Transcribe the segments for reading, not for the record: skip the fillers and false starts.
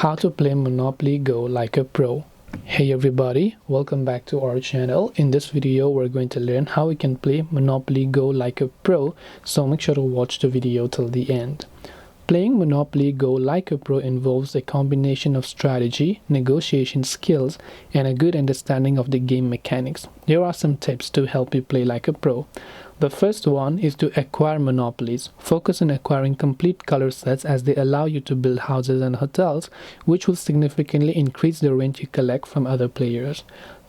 How to play Monopoly Go like a pro. Hey everybody, welcome back to our channel. In this video we're going to learn how we can play Monopoly Go like a pro, so make sure to watch the video till the end. Playing Monopoly Go like a pro involves a combination of strategy, negotiation skills, and a good understanding of the game mechanics. Here are some tips to help you play like a pro. The first one is to acquire monopolies. Focus on acquiring complete color sets as they allow you to build houses and hotels, which will significantly increase the rent you collect from other players.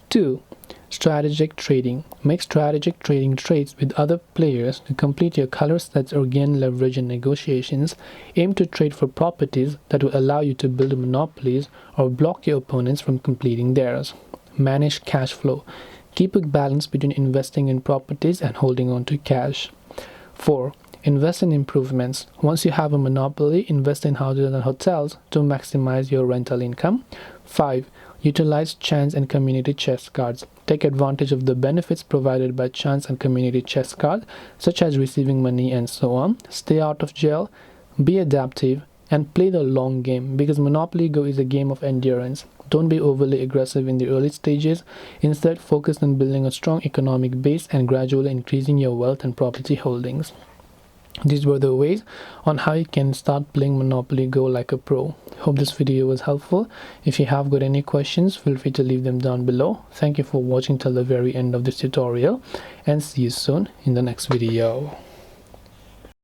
2. Strategic trading. Make strategic trading trades with other players to complete your color sets or gain leverage in negotiations. Aim to trade for properties that will allow you to build monopolies or block your opponents from completing theirs. Manage cash flow. Keep a balance between investing in properties and holding on to cash. 4. Invest in improvements. Once you have a monopoly, invest in houses and hotels to maximize your rental income. 5. Utilize chance and community chest cards. Take advantage of the benefits provided by chance and community chest cards, such as receiving money and so on. Stay out of jail, be adaptive, and play the long game, because Monopoly Go is a game of endurance. Don't be overly aggressive in the early stages. Instead, focus on building a strong economic base and gradually increasing your wealth and property holdings. These were the ways on how you can start playing Monopoly Go like a pro. Hope this video was helpful. If you have got any questions, feel free to leave them down below. Thank you for watching till the very end of this tutorial, and see you soon in the next video.